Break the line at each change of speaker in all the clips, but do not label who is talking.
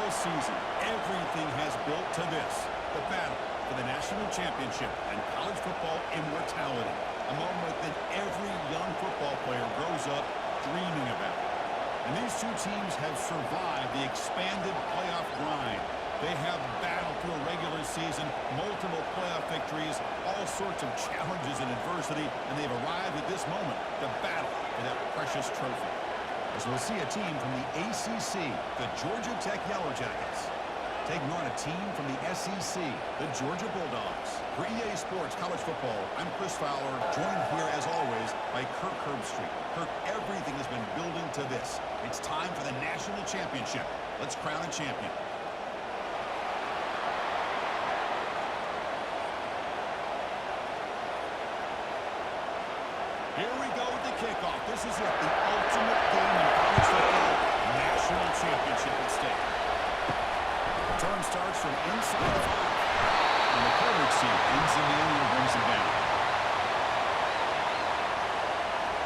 All season, everything has built to this, the battle for the national championship and college football immortality, a moment that every young football player grows up dreaming about. And these two teams have survived the expanded playoff grind. They have battled through a regular season, multiple playoff victories, all sorts of challenges and adversity, and they've arrived at this moment, the battle for that precious trophy. As we'll see a team from the ACC, the Georgia Tech Yellow Jackets, taking on a team from the SEC, the Georgia Bulldogs. For EA Sports College Football, I'm Chris Fowler, joined here as always by Kirk Herbstreit. Kirk, everything has been building to this. It's time for the national championship. Let's crown a champion. Here we go with the kickoff. This is it, the ultimate game in college football, national championship at stake. Return starts from inside the 5. And the coverage seam ends in the end and brings it down.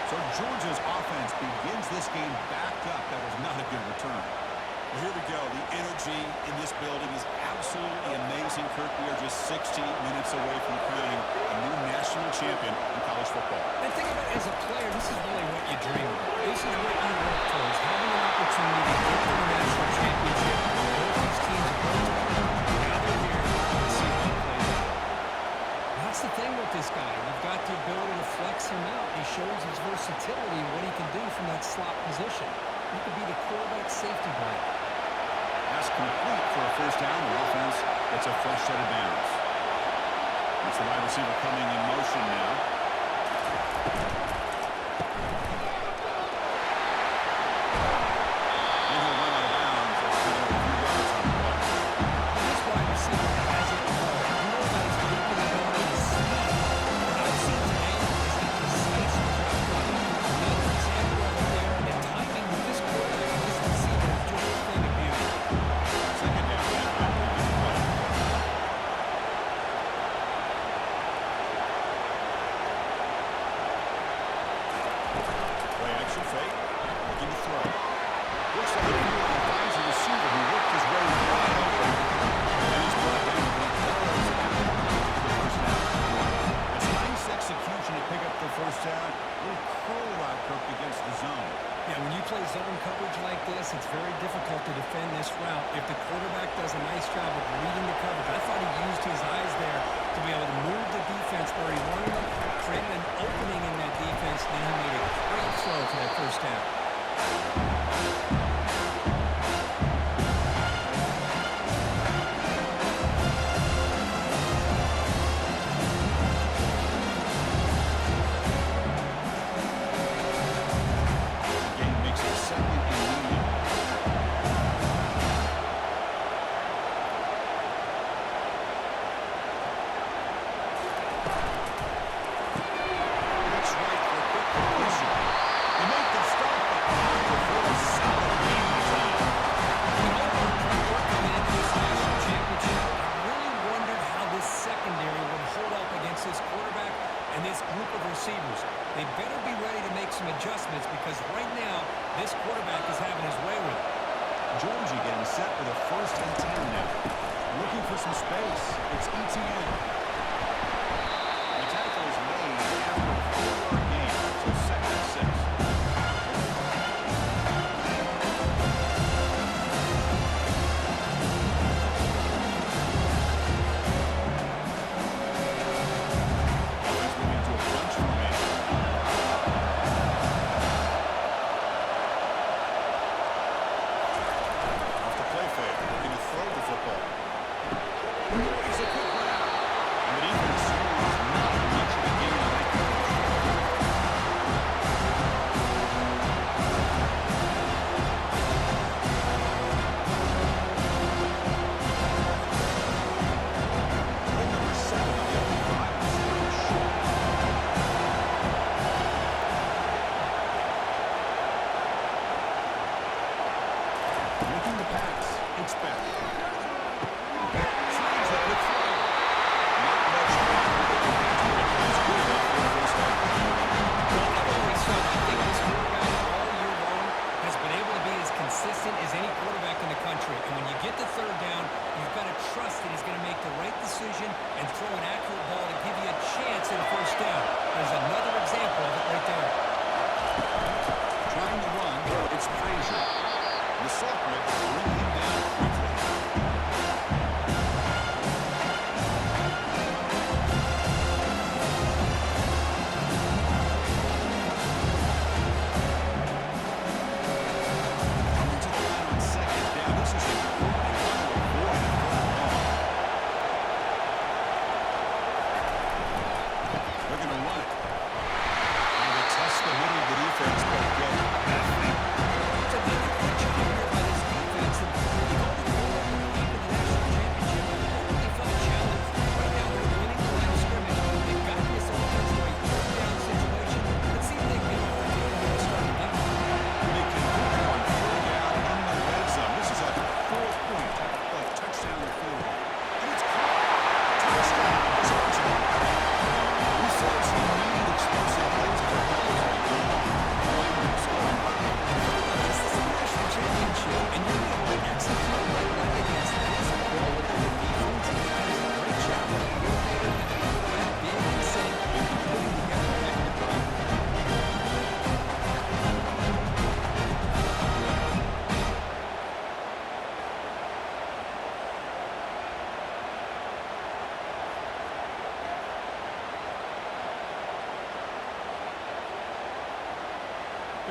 So Georgia's offense begins this game backed up. That was not a good return. Well, here we go. The energy in this building is absolutely amazing, Kirk. We are just 16 minutes away from crowning a new national champion in college football.
And think about it, as a player, this is really what you dream of. This is what you work towards, having an opportunity to get to the national championship. Both these teams are going to win. Now they're here. Let's see how it plays out. That's the thing with this guy. You've got the ability to flex him out. He shows his versatility and what he can do from that slot position. He could be the quarterback safety blanket.
That's complete for a first down. The offense gets a fresh set of downs. It's the wide receiver coming in motion now. And he'll run out of bounds. That's been over 2 yards on the play.
This wide receiver has it all. Nobody's looking at all his speed. What I've seen today is the precise route running. Another example of it there. And the timing with this quarterback and this receiver is just a thing of beauty.
Second down. Play action fake. Looking to throw. Looks like he finds a receiver who worked his way wide open. And he's brought down for the first down. It's nice execution to pick up the first down. A little curl route, Kirk, against the zone.
Yeah, when you play zone coverage like this, it's very difficult to defend this route. If the quarterback does a nice job of reading the coverage, I thought he used his eyes there to be able to move the defense where he wanted them, created an opening in that defense, and then he made a great throw for that first down.
Game makes it second and medium. That's right for a quick completion. They make the stop, but not before a solid game on time.
You know what? Coming into this national championship, I really wondered how this secondary would hold up against this quarterback and this group of receivers. They better be ready to make some adjustments because right now, this quarterback is having his way with it.
Georgia getting set for the 1st and 10 now. Looking for some space. It's ETN. The tackle is made after a 4-yard gain, so 2nd and 6. Offense moving to a bunch formation. Off the play fake, looking to throw the football. He's a quick route.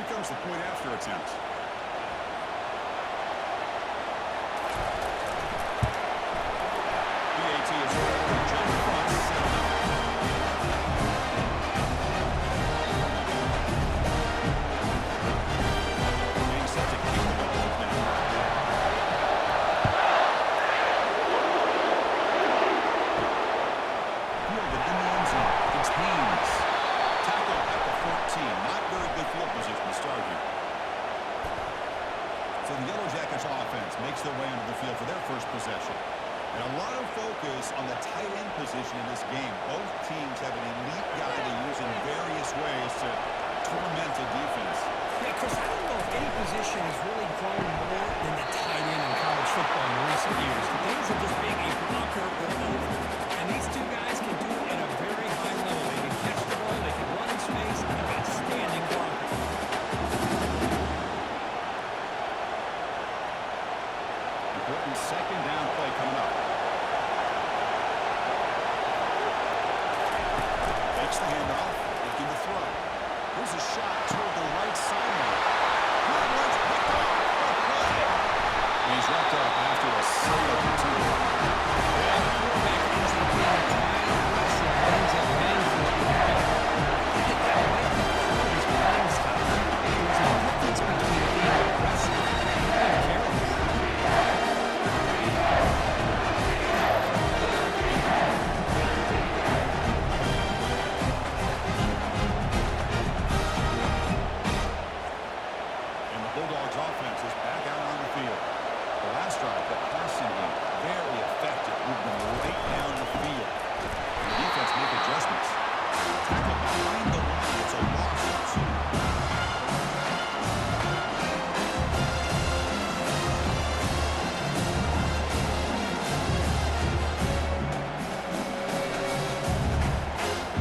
Here comes the point after attempt. PAT is rolling jump front 7. Being set to kick the ball off now. Fielded in the end zone. It's Haynes. Tackle at the 14. Not very good field position to start here. So the Yellow Jackets offense makes their way onto the field for their first possession. And a lot of focus on the tight end position in this game. Both teams have an elite guy they use in various ways to torment a defense.
Yeah, Chris, I don't know if any position has really grown more than the tight end in college football in recent years. The things are just being a blocker or over. And these two guys can do it at a very high level. They can catch the ball, they can run in space, and they're outstanding blockers.
Important second down play coming up. Takes the handoff, looking to throw. Here's a shot toward the right sideline. Good one's picked off. What a play. And he's wrapped up after a solo two.
Well, the quarterback ends up being a tight pressure, ends up paying for it. I think that might be part of his playing style. There's a difference between being aggressive and being careless.
And the Bulldogs offense is back out on the field. The last drive, the passing game, very effective, moving right down the field. And the defense make adjustments. Tackle behind the line. It's a loss of 2.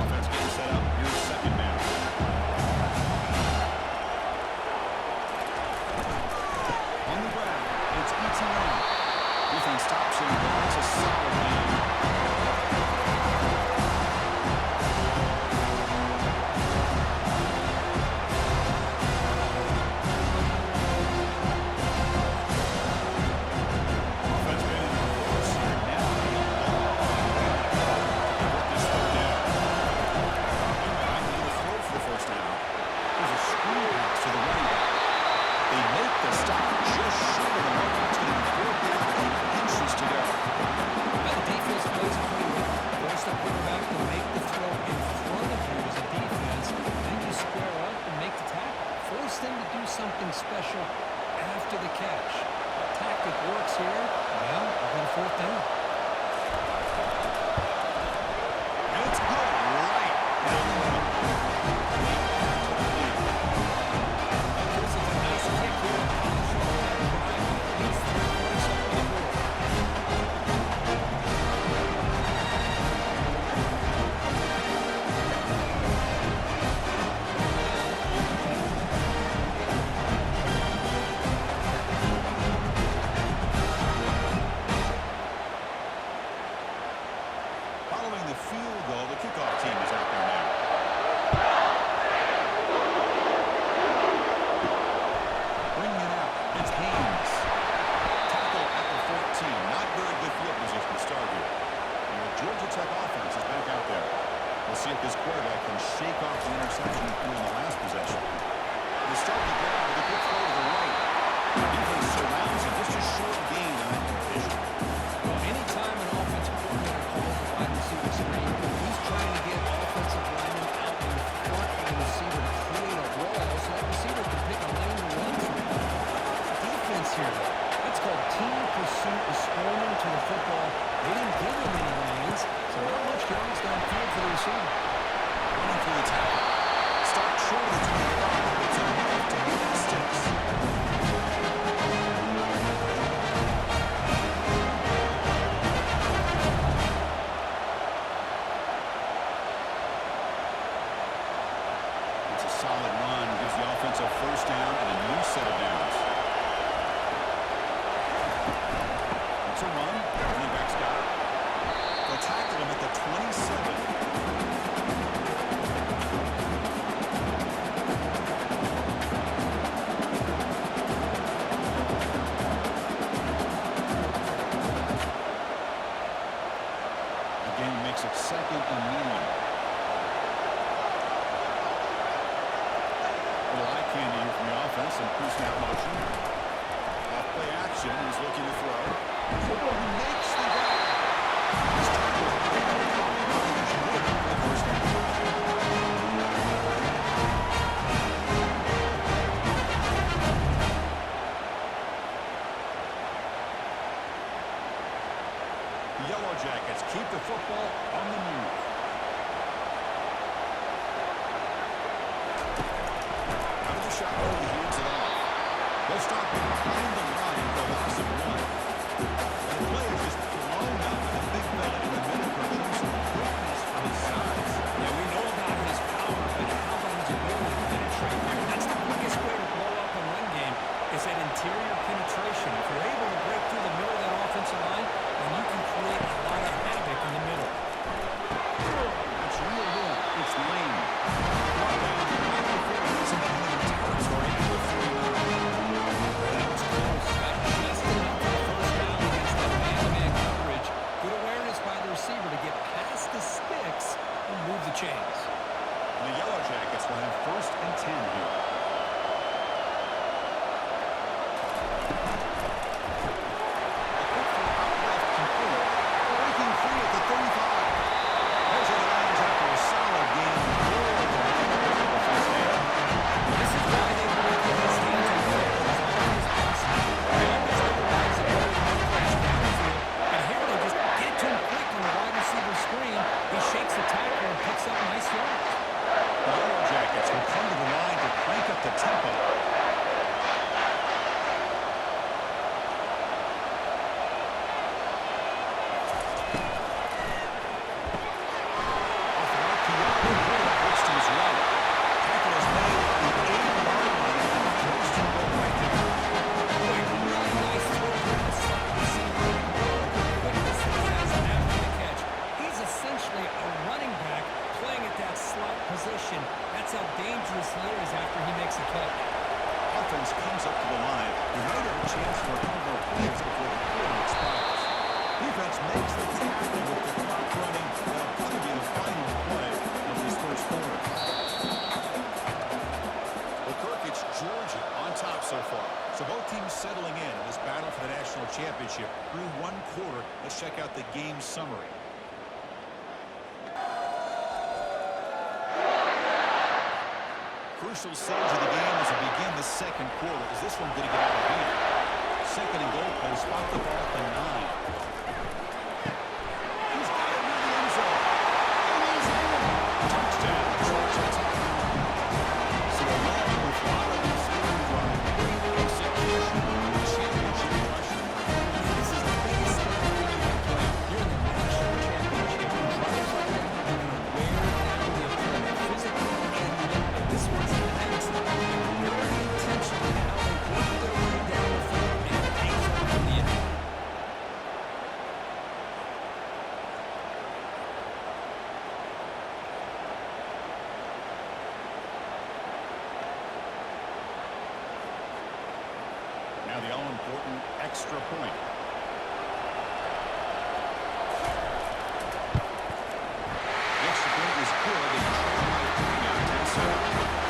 Offense getting set up. Here's second down. On the ground, it's ETN. Defense stops him. It's a solid game. Offense been in reverse here. Now this third down. Behind the throw for the first down. There's a screen pass to the running back. They make the stop just short of the mark. It's going to be 4th down, 8 inches to go.
Well, the defense plays it pretty well. Force the quarterback to make the throw in front of you as a defense. Then you square up and make the tackle. Force them to do something special after the catch. What tactic works here? Well, we're going to 4th down.
And it's good right down the middle.
This is a nice kick here to polish off that drive. At least 3 points up on the board.
Following the field goal, the kickoff team is out there now. Bringing it out, it's Haynes. Tackle at the 14. Not very good field position to start here. And the Georgia Tech offense is back out there. We'll see if this quarterback can shake off the interception he threw in the last possession. They start the drive with a good throw to the right. Defense surrounds him. Just a short gain on that division.
Well, anytime an offensive coordinator calls a wide receiver screen, he's trying to get offensive linemen out in front of the receiver to create a wall so that receiver can pick a lane to run through. Defense here, though. That's called team pursuit and swarming to the football. They didn't give him any lanes, so not much yards downfield for the receiver.
Running for the tackle. Stop short of the 25. It's enough to get that sticks. It's a solid run. Gives the offense a first down and a new set of downs. It's a run. Running back's got it. They'll tackle him at the 27. second and medium. A little eye candy here from the offense and pre-snap motion. Off-play action. He's looking to throw. He makes the grab. He's tackled. He's good for the first down. The Yellow Jackets keep the football on the move. Out of the shotgun, he hands it off. They'll start behind the line for a loss of one. And the play is just blown out by the big fella in the middle for some quickness for his size.
Yeah, we know about his power, but how about his ability to penetrate there? That's the quickest way to blow up a run game is that interior penetration. If you're able to break through the middle of that offensive line, then you can create a lot of havoc in the middle.
That's real good. It's Lane. Brought down the right before he's in the enemy territory at the 49.
That was close. Got just enough for the first down against that man-to-man coverage. Good awareness by the receiver to get past the sticks and move the chains.
And the Yellow Jackets will have 1st and 10 here. A quick throw out left, complete. Breaking free at the 35. Those are the Lions after a solid game. More than the first down.
This is why they want to get his hands on the football as often as possible. They always know the Lions' ability to run plays downfield, but here they just get to him quick on the wide receiver screen. He shakes the tackle and picks up nice yards.
The Yellow Jackets will come to the line to crank up the tempo. Off the right to Young. Quarterback looks to his right. Tackle is made at the 8-yard line and forced to go right there.
Really nice throw from the slot receiver. Quickness that he has after the catch. He's essentially a running back playing at that slot position. That's how dangerous he is after he makes a catch.
Offense comes up to the line. He might have a chance for a couple more plays before the quarter expires. Defense makes the tackle with the clock running. That'll probably be the final play of this first quarter. Well, Kirk, it's Georgia on top so far. So both teams settling in this battle for the national championship. Through one quarter, let's check out the game summary. Crucial stage of the game as we begin the second quarter. Is this one going to get out of hand? Second and goal post. Spot the ball at the 9. He's got it near the end zone. And he's in. Touchdown, Georgia Tech. So a long with following scoring drive. Great execution on the championship rushing.
This is the biggest step that you can play. You're in the national championship. Drives like that. You're going to wear down the opponent physically and mentally. This one's an accident. They're very intentional in how they work their way down the field, and it pays off in the end.
Now the all-important extra point. The extra point is good. They trail by 3 now, 10-7.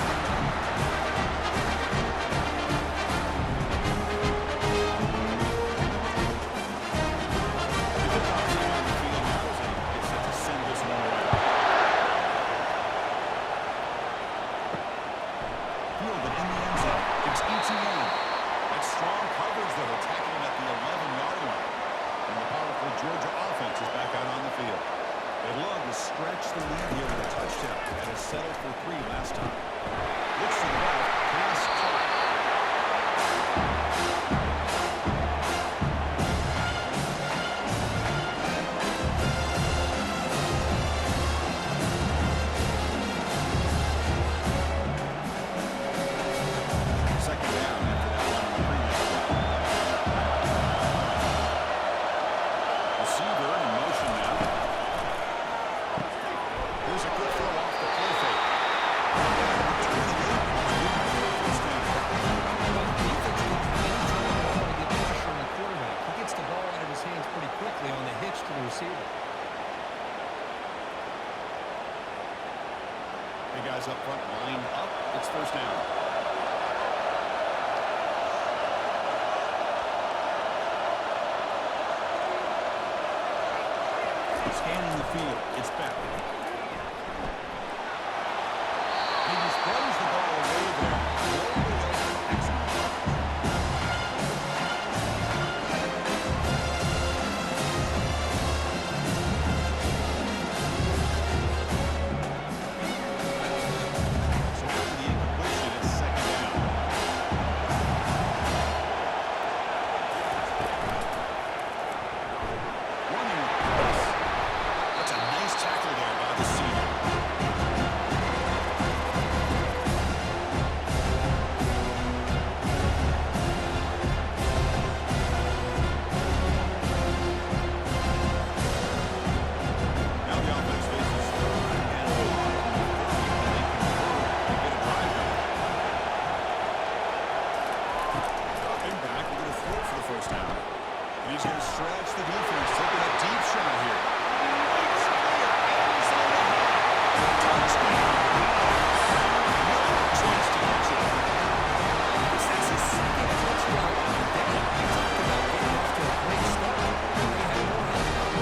Fielded in the end zone. It's ETN. That's strong coverage, though. They're tackling at the 11-yard line. And the powerful Georgia offense is back out on the field. They'd love to stretch the lead here with a touchdown. And has settled for 3 last time. Looks to the left. Pass caught. Second down after that one on the previous play. Receiver in motion now. Here's a good throw off the play fake. First down.
Well, the defense can come anytime they want to get pressure on the quarterback. He gets the ball out of his hands pretty quickly on the hitch to the receiver.
The guys up front lined up. It's first down. Scanning the field. It's back. He displays the ball away there. Excellent. So after the incompletion, it's second down. Running with pace. That's a nice tackle there by the senior. Now the offense faces third and long. Can they convert and get a drive going? Dropping back, we're going to throw for the first down. And he's going to stretch the defense, taking a deep shot here. Touchdown! No chance to catch it.
That's his second touchdown of the day. You talked about getting off to a great start. They had more on it.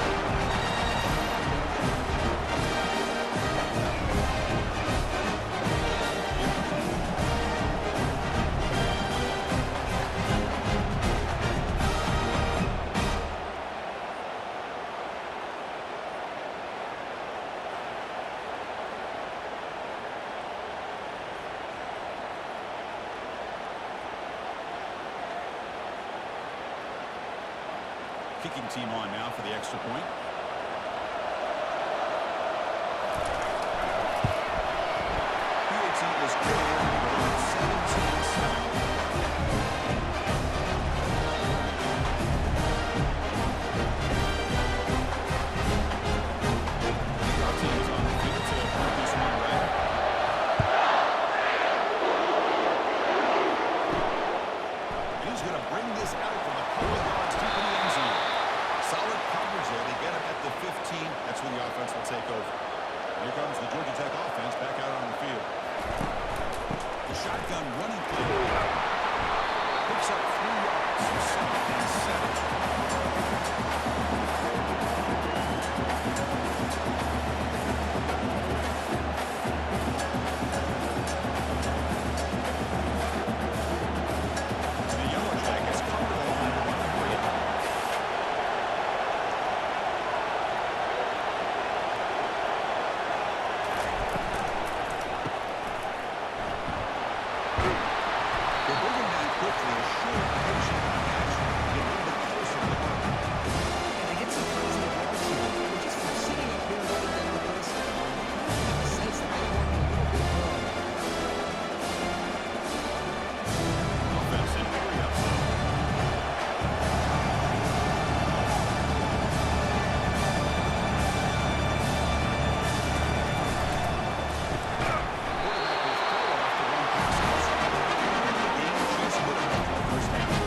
Kicking team on now for the extra point. PAT is clear. 17-7. Our team's on the field to put this one away. And he's going to bring this out from a couple of yards deep in the end zone. Solid coverage there. They get him at the 15. That's when the offense will take over. Here comes the Georgia Tech offense back out on the field. The shotgun running play. Picks up 3 yards. Second and 7. The Yellow Jackets come to the line to run a play. They're bringing down quickly, a short, patient catch. Get a little bit closer to the mark.
And they get some positive yards here. But just from sitting up here looking down the place, you kind of have a sense that they want a little bit more.
Offense in hurry up. Quarterback will throw it off the run pass motion. And the game just good enough for the first down.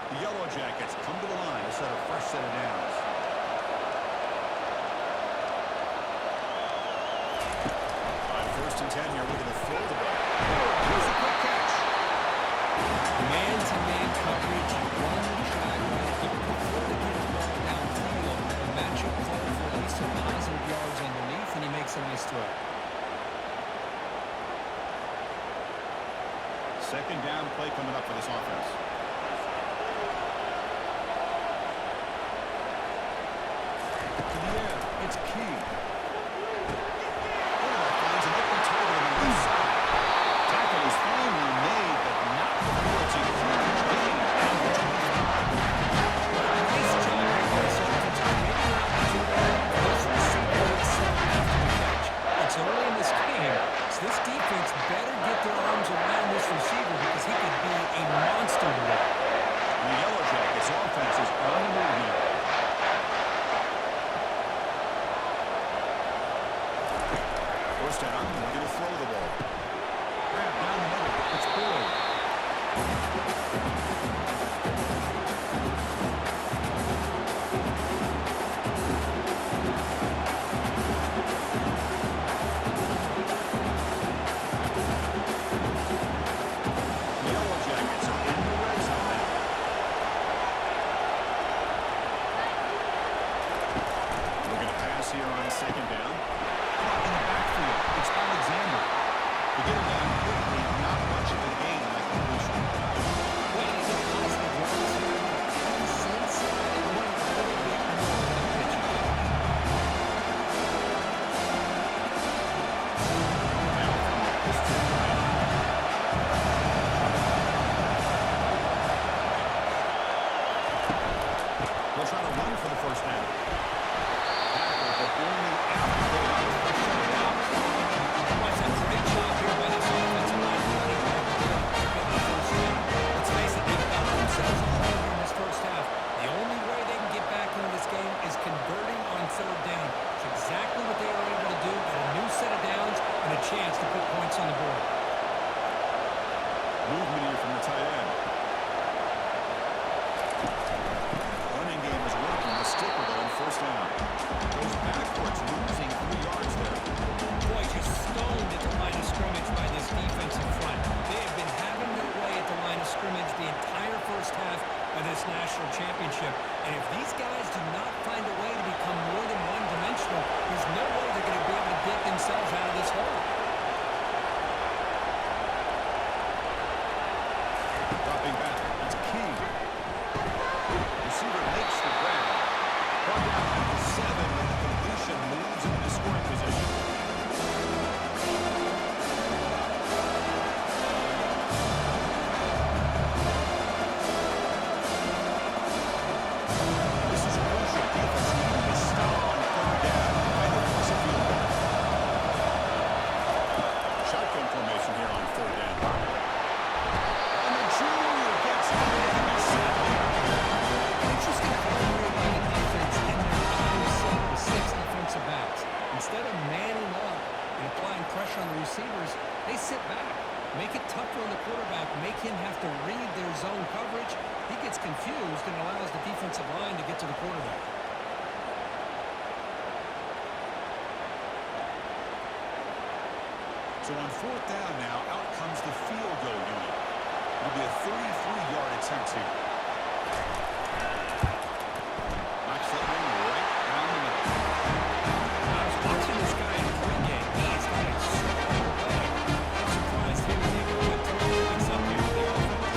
The Yellow Jackets come to the line to set a fresh set of downs. On first and 10 here, we're going to throw the ball. Here's a quick catch.
Man-to-man coverage, one track right. You prefer to get the ball downfield and match your call for at least some positive yards underneath, and he makes a nice throw.
Second down play coming up for this offense. To the air, it's Key. Quarterback finds an open target on the left side. Tackle is finally made, but not before it's a huge gain down to 25.
Nice job here by this offense, creating an opportunity for those receivers to after the catch. It's early in this game, so this defense better get their arms around this receiver because he could be a monster today.
And the Yellow Jackets offense is on the move here. First down, we're going to throw the ball. Grab down the middle. It's Boyd. The Yellow Jackets are in the red zone now. We're going to pass here on second down. Caught in the backfield. It's Alexander. To get him down quickly, not much of a gain on that completion.
Well, he's a positive yards here. Common sense, and one a little bit more than pitching.
Now from this formation. They'll try to run for the first down. Tackle, but only after the line is shut down.
That's a great job here by this offensive line running back to pick up the first down. Let's face it, they've got themselves a hole here in this first half. The only way they can get back into this game is converting on third down. It's exactly what they were able to do. Got a new set of downs and a chance to put points on the board.
Movement here from the tight end. Running game is working. The stick with it on first down. Goes backwards, losing 3 yards there.
Boy, just stoned at the line of scrimmage by this defensive front. They have been having their way at the line of scrimmage the entire first half of this national championship. And if these guys do not find a way to become more than one-dimensional, there's no way they're going to be able to get themselves out of this hole.
Dropping back. It's King. Receiver makes the grab. Brought down at the 7, but the completion moves into the scoring position. This is crucial. Defense needing to stop on third down and force a field goal. Shotgun formation here on third down. And the junior gets it. And he's set there.
Interesting play here by the defense in their dime set with 6 defensive backs. Instead of manning up and applying pressure on the receivers, they sit back, make it tougher on the quarterback, make him have to read their zone coverage. He gets confused and allows the defensive line to get to the quarterback.
So on fourth down now, out comes the field goal unit. It'll be a 33-yard attempt here. Knocks that one right down the middle.
I was watching this guy in pregame. He's got a strong leg. I'm surprised he was able to put 3 points up here for the offense.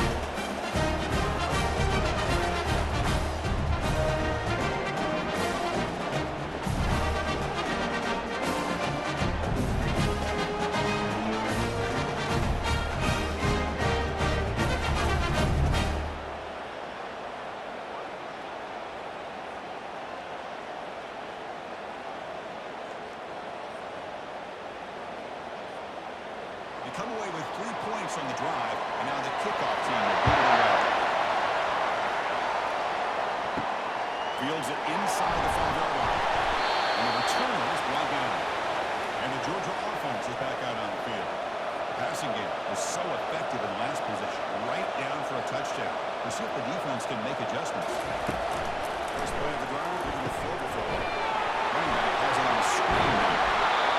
They come away with 3 points on the drive, and now the kickoff team will boot it away. Fields it inside the 5-yard line. And the returner is brought down. And the Georgia offense is back out on the field. The passing game was so effective in last possession, right down for a touchdown. We'll see if the defense can make adjustments. First play of the drive, we're going to throw the football. Running back has it on the screen now.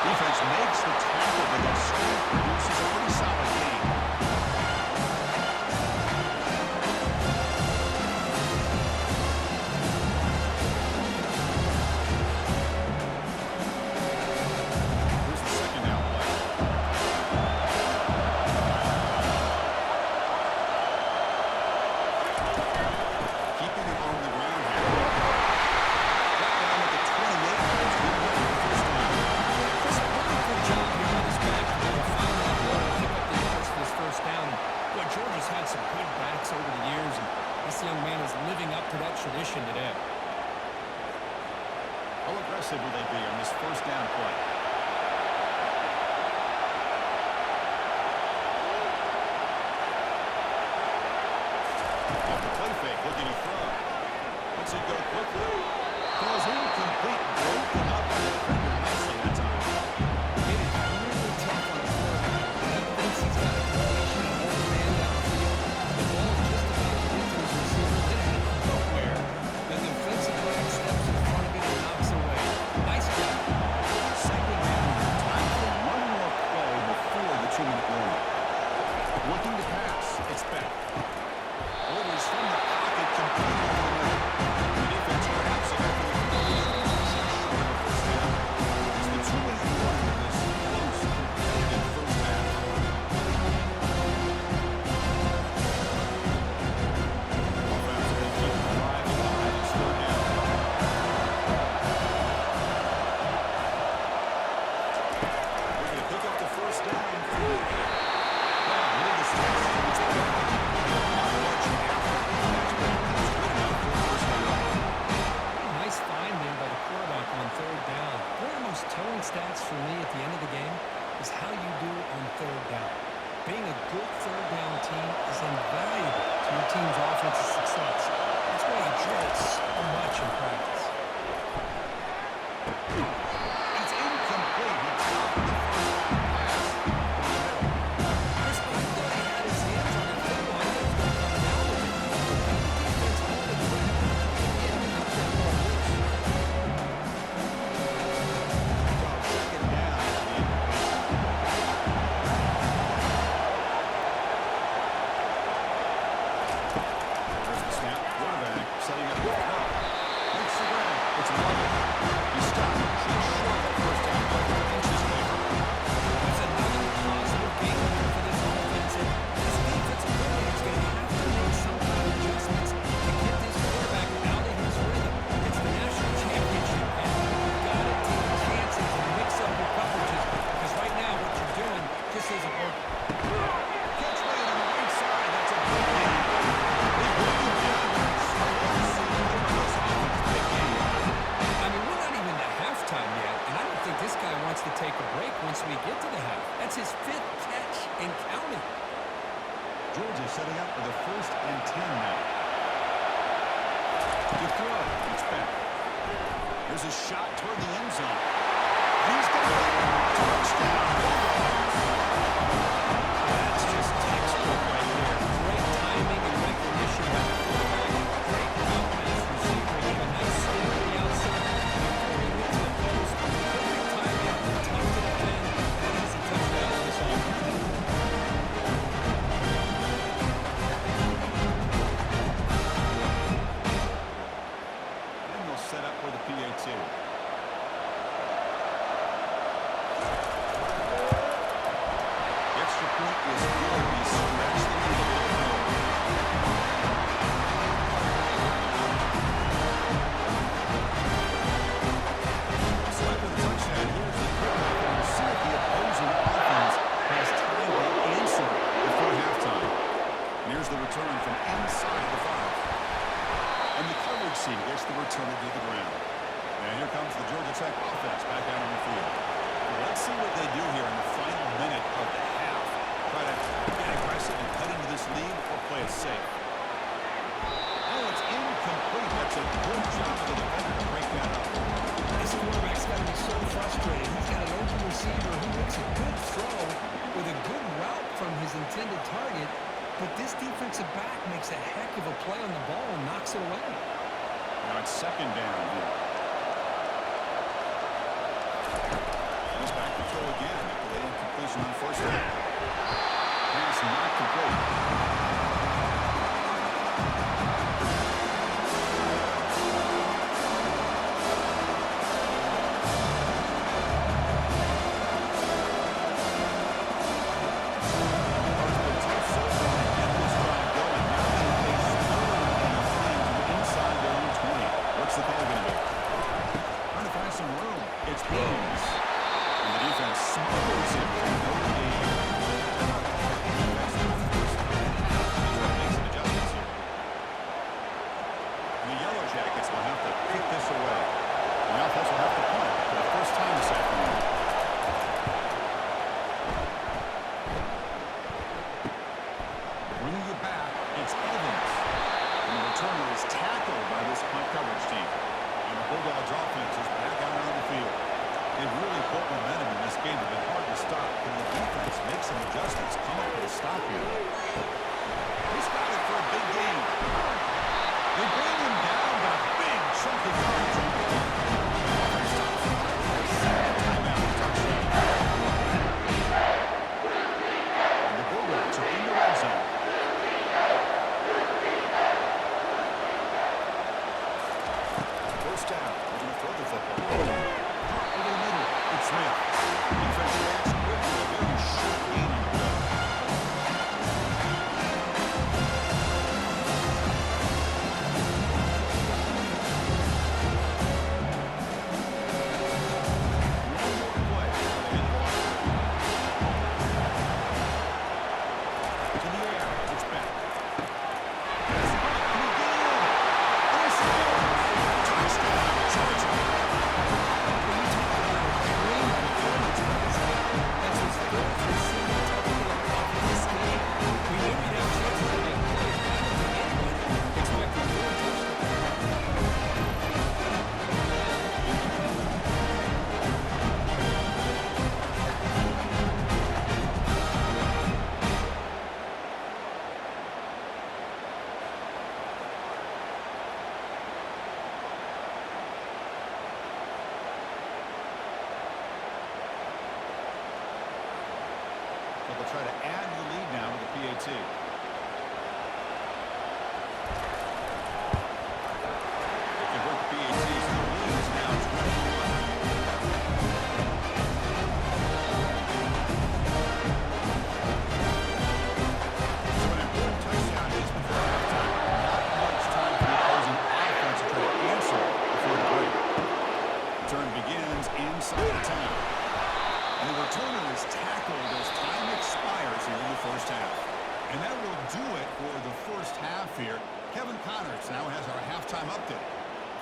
Defense makes the tackle, but that screen produces a pretty solid game. Here's the second down play. Keeping it on the ground here. Right down at the 28 yards. Good enough for the first down.
Just a really good job here by this back to be able to find that hole and pick up the yards for this first down. Boy, Georgia's had some good backs over the years, and this young man is living up to that tradition today.
How aggressive will they be on this first down play? Off the play fake, looking to throw. Lets it go quickly. Throws incomplete. Broken up by the defender nicely that time.
It is really tough on a quarterback. He thinks he's got a completion and overran downfield.
looking to pass. It's back. Orders from the pocket, completely over the middle. The defense grabs it after the conversion. Just short of the first down. It's the two-minute warning of this close, competitive first half. Offense will keep the drive alive and slow down. They're going to pick up the first down.
Nice find there by the quarterback on third down. One of the most telling stats for me at the end of the game is how you do on third down. Being a good third down team is invaluable to your team's offensive success. That's why you drill it so much in practice.
It's incomplete. He dropped the first pass in the middle.
Chris Bryant thought he had his hands on the football. He was going to come down with it. The defense held it for him. He had to knock that ball loose.
Called second down at the incompletion. There's the snap. Quarterback setting up the throw. Makes the grab. It's Lovett. He stopped just short of the first down by 4 inches later.
That's another positive game here for this offense. And this defensive coordinator is going to have to make some kind of adjustments to get this quarterback out of his rhythm. It's the national championship, and you've got to take chances and mix up your coverages because right now what you're doing just isn't working.
Catch made on the right side. That's a big game. They bring him down. So let's see what this offense big game.
I mean, we're not even to halftime yet, and I don't think this guy wants to take a break once we get to the half. That's his 5th catch and counting.
Georgia setting up for the 1st and 10 now. To throw. It's back. There's a shot toward the end zone. He's got it. Touchdown.
That's just textbook right there. Great timing and recognition by the quarterback. Great route pass receiver. Gave a nice sweep to the outside before he went to the post. Perfect timing. Tough to defend. That is a touchdown for this offense.
And they'll set up for the PAT. Extra point is good. He stretched the lead a little more. Swipe with a touchdown. Here's the kickoff, and we'll see if the opposing offense has time to answer before halftime. And here's the return from inside the 5. And the coverage team gets the returner to the ground. And here comes the Georgia Tech offense back out on the field. Well, let's see what they do here in the final minute of the half. Try to get aggressive and cut into this lead or play it safe. Oh, it's incomplete. That's a good job of the defender to break that up.
This quarterback's got to be so frustrated. He's got an open receiver who makes a good throw with a good route from his intended target, but this defensive back makes a heck of a play on the ball and knocks it away.
Now it's second down here. He's back to throw again after the incompletion on first down. Pass not complete. What's the call going to be? Trying to find some room. It's Haynes. And the defense smothers it from no gain. but they'll try to add to the lead now with the PAT. They convert the PAT, so the lead is now 21. So an important touchdown is before halftime. Not much time for the opposing offense to try to answer before the break. Turn begins inside the town. And the returner is tackled as time expires here in the first half. And that will do it for the first half here. Kevin Connors now has our halftime update.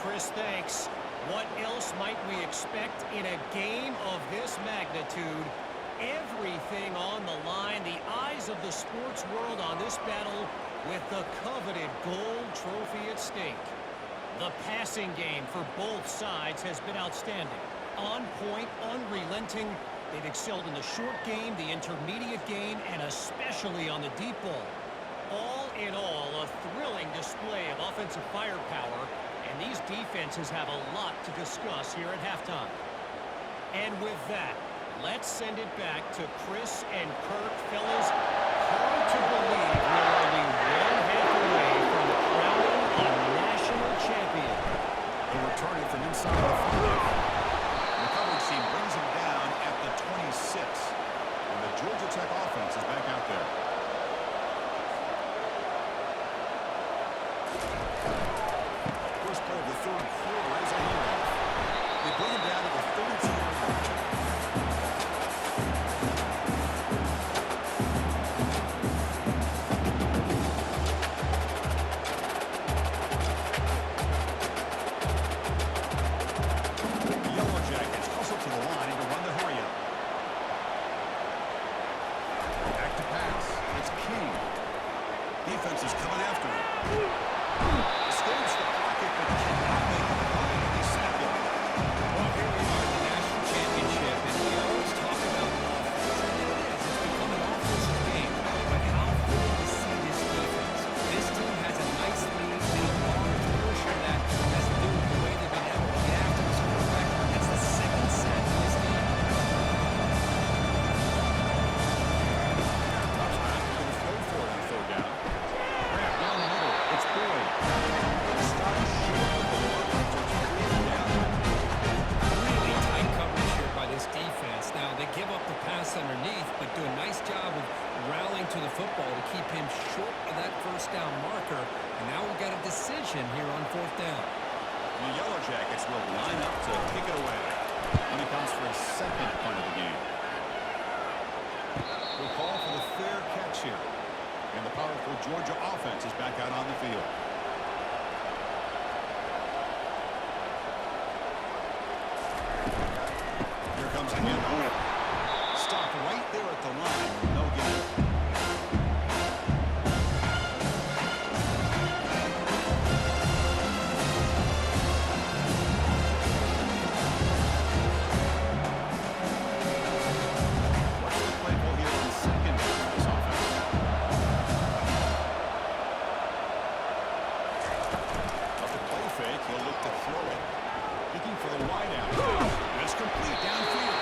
Chris, thanks. What else might we expect in a game of this magnitude? Everything on the line. The eyes of the sports world on this battle with the coveted gold trophy at stake. The passing game for both sides has been outstanding. On point, unrelenting. They've excelled in the short game, the intermediate game, and especially on the deep ball. All in all, a thrilling display of offensive firepower, and these defenses have a lot to discuss here at halftime. And with that, let's send it back to Chris and Kirk. Fellas, hard to believe we're only one half away from crowning a national champion.
They'll return it from inside the 5. The coverage team brings him down at the 26. And the Georgia Tech offense is back out there. First play of the third quarter is a handoff. They bring him down to the 32-yard line. Defense is coming after him. Escapes the pocket, but cannot make a play. They sack him.
Well, here we are in the national championship, and we always talk about offense, and it is. It's become an offensive game. But how good to see this defense? This team has a nice lead, and a large portion of that has to do with the way they've been able to get after this quarterback. That's the second sack in this game. Underneath, but do a nice job of rallying to the football to keep him short of that first down marker. And now we've got a decision here on fourth down.
The Yellow Jackets will line up to kick it away when it comes for a second punt of the game. We'll call for the fair catch here. And the powerful Georgia offense is back out on the field. Here comes the handoff. Stopped right there at the line. No gain. What's the play call here on second down for this offense? Off the play fake, he'll look to throw it. Looking for the wide out. And it's complete downfield.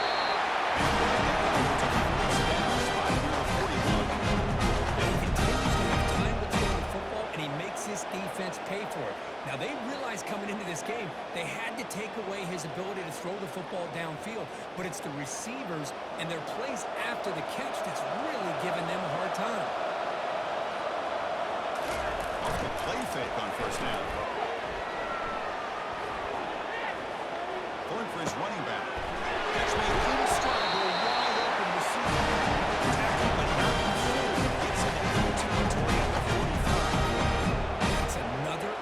Defense pay for it. Now, they realized coming into this game they had to take away his ability to throw the football downfield, but it's the receivers and their plays after the catch that's really giving them a hard time.
Off the play fake on first down. Going for his running back. Catch me in stride, a wide open receiver. Tackle, but not before he gets into enemy territory at the 45.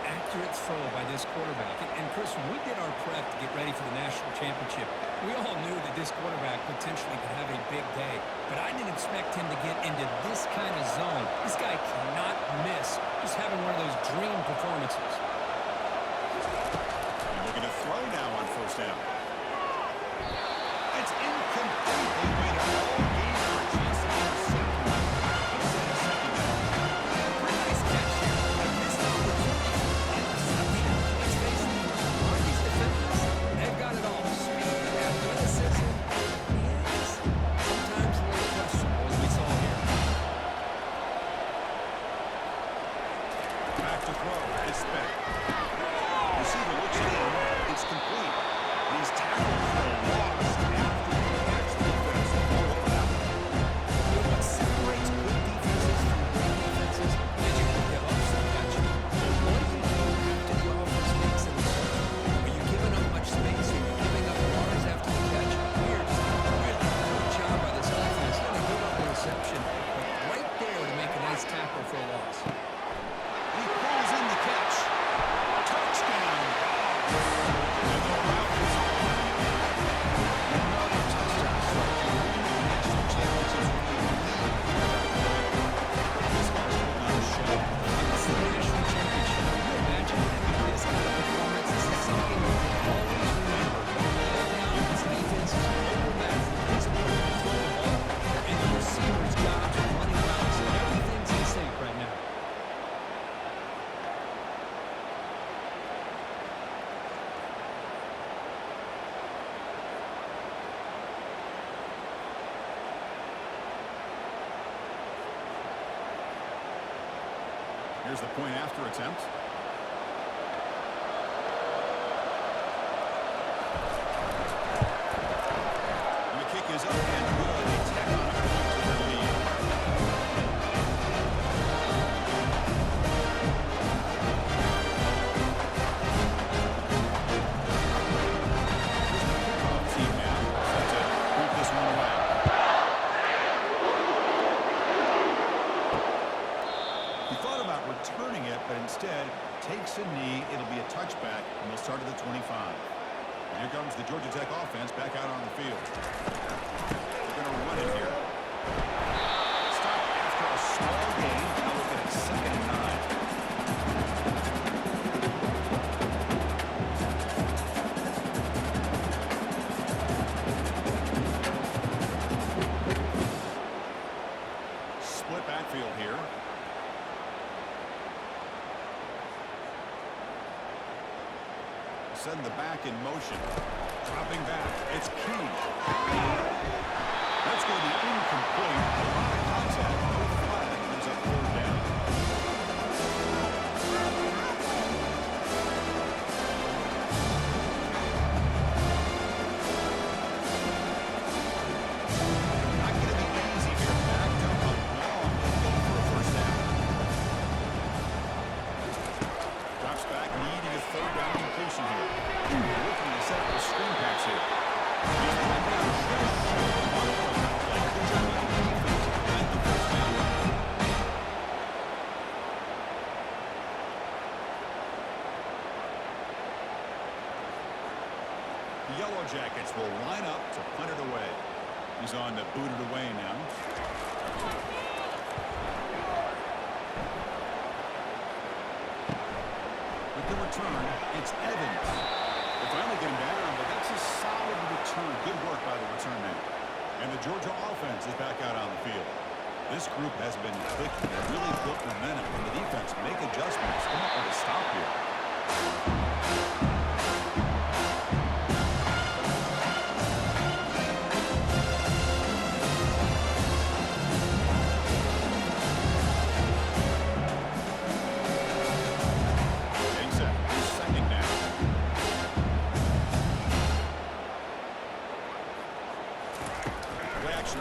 Accurate throw by this quarterback. And Chris, when we did our prep to get ready for the national championship, we all knew that this quarterback potentially could have a big day. But I didn't expect him to get into this kind of zone. This guy cannot miss. Just having one of those dream performances.
And looking to throw now on first down. It's incomplete. They made a whole game for a chance to get a second. Instead of second down.
Pretty nice catch here. A missed opportunity. Let's face it, these defenders, they've got it all. Speed, athleticism, is sometimes a little questionable, as we saw
Here's the point after attempt. And the kick is up and good. They tack on a point to their lead. Team now set to boot this one away. He thought about returning it, but instead takes a knee. It'll be a touchback, and they'll start at the 25. And here comes the Georgia Tech offense back out on the field. They're going to run it here. Stop after a small gain. Now looking at 2nd and 9. Split backfield here. Send the back in motion. Dropping back. It's King. That's going to be incomplete. A lot of contact. No flag. Brings up 3rd down. Not going to be easy here. Backed up a long. Looking for a 1st down. Drops back, needing a 3rd down completion here. Looking to set up the screen pass here. He's back down. Good job by the defense. And the 1st down. The Yellow Jackets will line up to punt it away. He's on to boot it away now. With the return, it's Evans. They finally get him down, but that's a solid return. Good work by the return man. And the Georgia offense is back out on the field. This group has been clicking. They've really built momentum. When the defense make adjustments, come up with a stop here.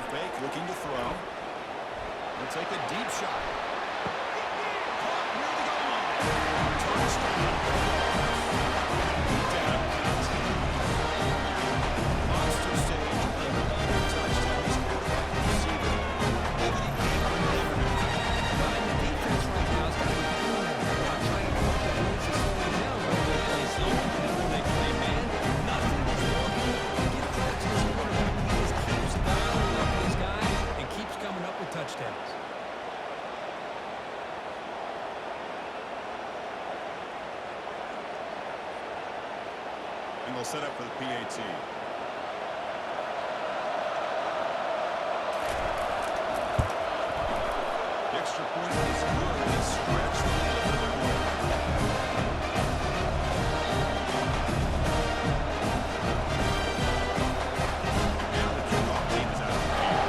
Fake, looking to throw. He'll take a deep shot. Caught near the goal line. Touchdown. Down. Monster stage. Another touchdown. This quarterback and receiver. Every game on the
Well, and the defense right now is going to be doing that. They're not trying to put that needs to slow them down. When they play zone and when they play man, nothing is working. Give credit to this quarterback. He just keeps dialing up his guys and keeps coming up with touchdowns.
And they'll set up for the PAT. The extra point is good. They stretch the lead a little bit more. Now the kickoff team is out of the field.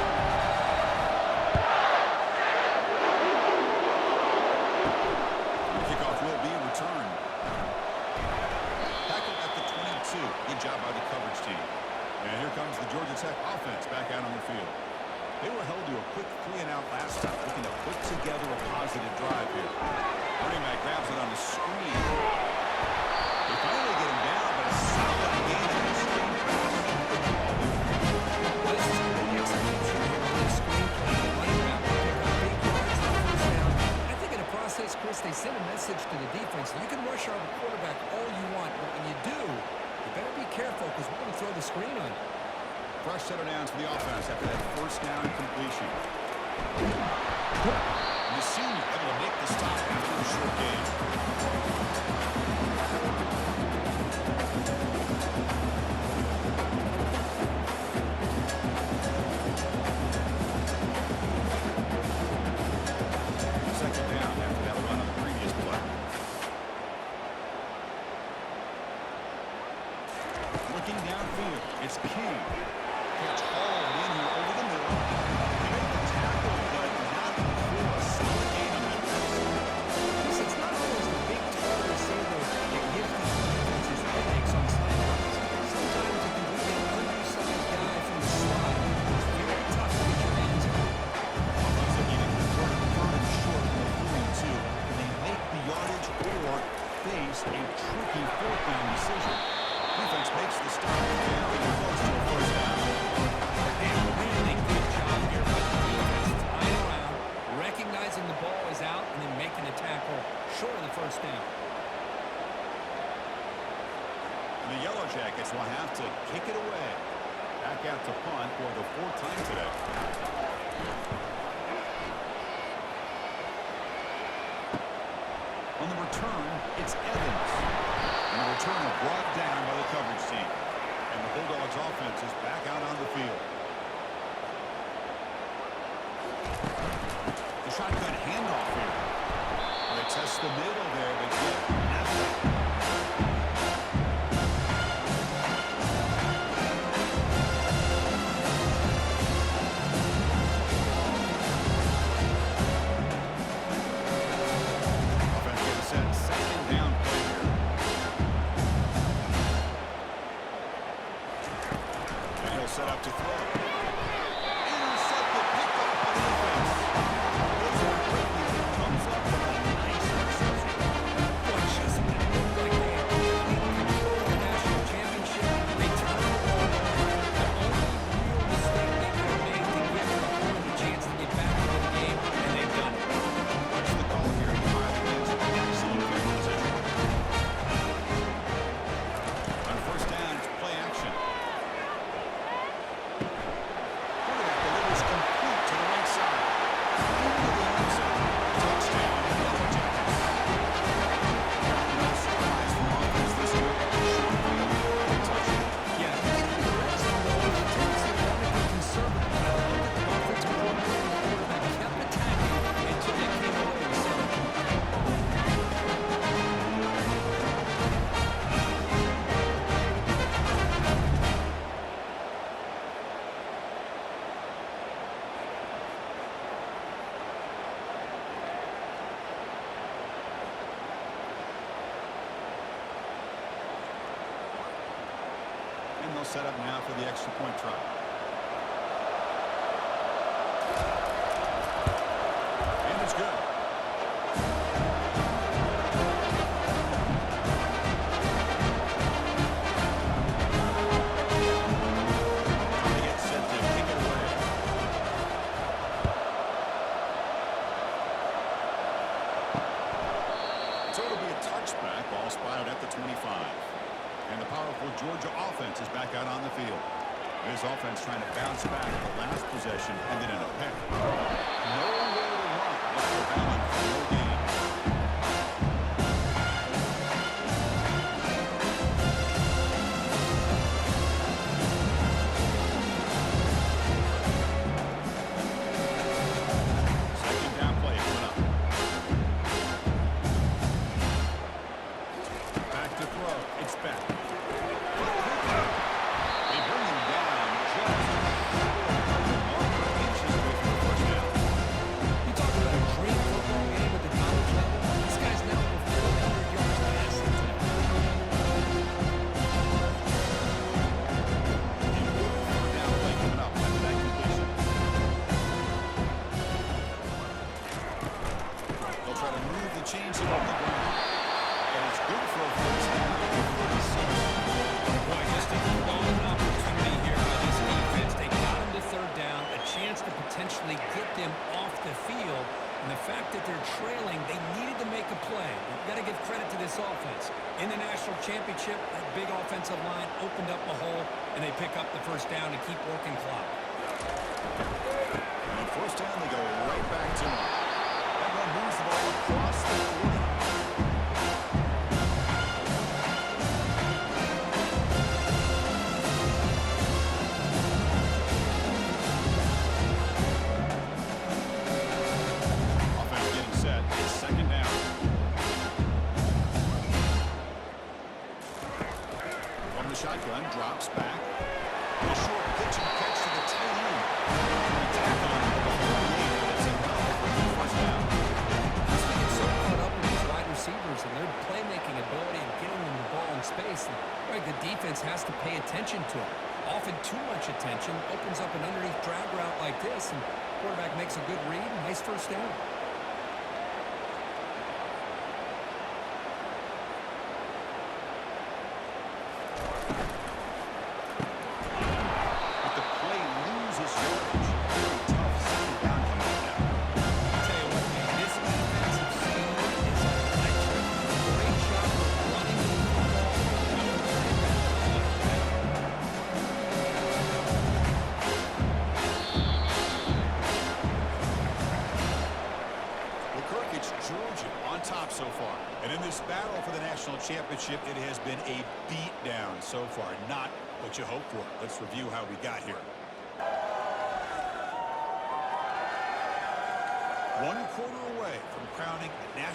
The kickoff will be returned. Tackle at the 22. Good job by the coverage team. And here comes the Georgia Tech offense back out on the field. They were held to a quick 3-and-out last time, looking to put together a positive drive here. Running back grabs it on the screen. They finally get him down, but a solid gain in the screen pass.
Well, this is great execution here on the screen play. The running back will pick up big yards on 1st down. I think in the process, Chris, they send a message to the defense. You can rush our quarterback all you want, but when you do, you better be careful because we're going to throw the screen on you.
Fresh set of downs for the offense after that 1st down completion. And the senior able to make the stop after a short gain. Second down after that run on the previous play. Looking downfield, it's King. Catch hauled in here over the middle. He made the tackle, but not before a solid gain on that pass. It's Evans. And the returner brought down by the coverage team. And the Bulldogs offense is back out on the field. The shotgun handoff here. They test the middle there, but get nothing. Set up to throw. Intercepted, picked up by defense. Goes over quickly, comes up with a nice reception.
Boy, Chesapeake looked like they had complete control of the national championship. They turned the ball over. The only real mistake they could have made to give their opponent a chance to get back into the game, and they've done it.
Watch the call here. The Wildcats in excellent field position. On first down, it's play action. And they'll set up now for the extra point try. And it's good. They get set to kick it away. So it'll be a touchback. Ball spotted at the 25. And the powerful Georgia offense is back out on the field. This offense trying to bounce back at the last possession and then in a pick. Nowhere to run. Look for Allen for no gain. Second down play coming up. Back to throw. It's back. They bring him down just inches away from the first down.
You talk about a great football game at the college level. This guy's now over 400 yards passing today.
Third down play coming up after that completion. They'll try to move the chains on the ground. And it's good for a first down. 36.
Boy, just a golden opportunity here by this defense. They got him to third down, a chance to potentially get them off the field. And the fact that they're trailing, they needed to make a play. You've got to give credit to this offense. In the national championship, that big offensive line opened up a hole, and they pick up the first down to keep working clock.
And on first down, they go right back to him. That one moves the ball across the 40. Offense getting set. It's second down. From the shotgun, drops back. And a short pitch and catch to the tight end. The tackle on the 48, but it's enough for the first down.
Just to get so caught up in these wide receivers and their playmaking ability and getting them the ball in space. And, right, the defense has to pay attention to it. Often too much attention opens up an underneath drag route like this, and quarterback makes a good read. Nice first down.
But the play loses yardage. Very tough second down coming up now.
I'll tell you what, man, this defensive scheme is electric. Great job of running the football. No running back left.
Georgia on top so far. And in this battle for the national championship, it has been a beatdown so far. Not what you hoped for. Let's review how we got here. 1 quarter away from crowning a national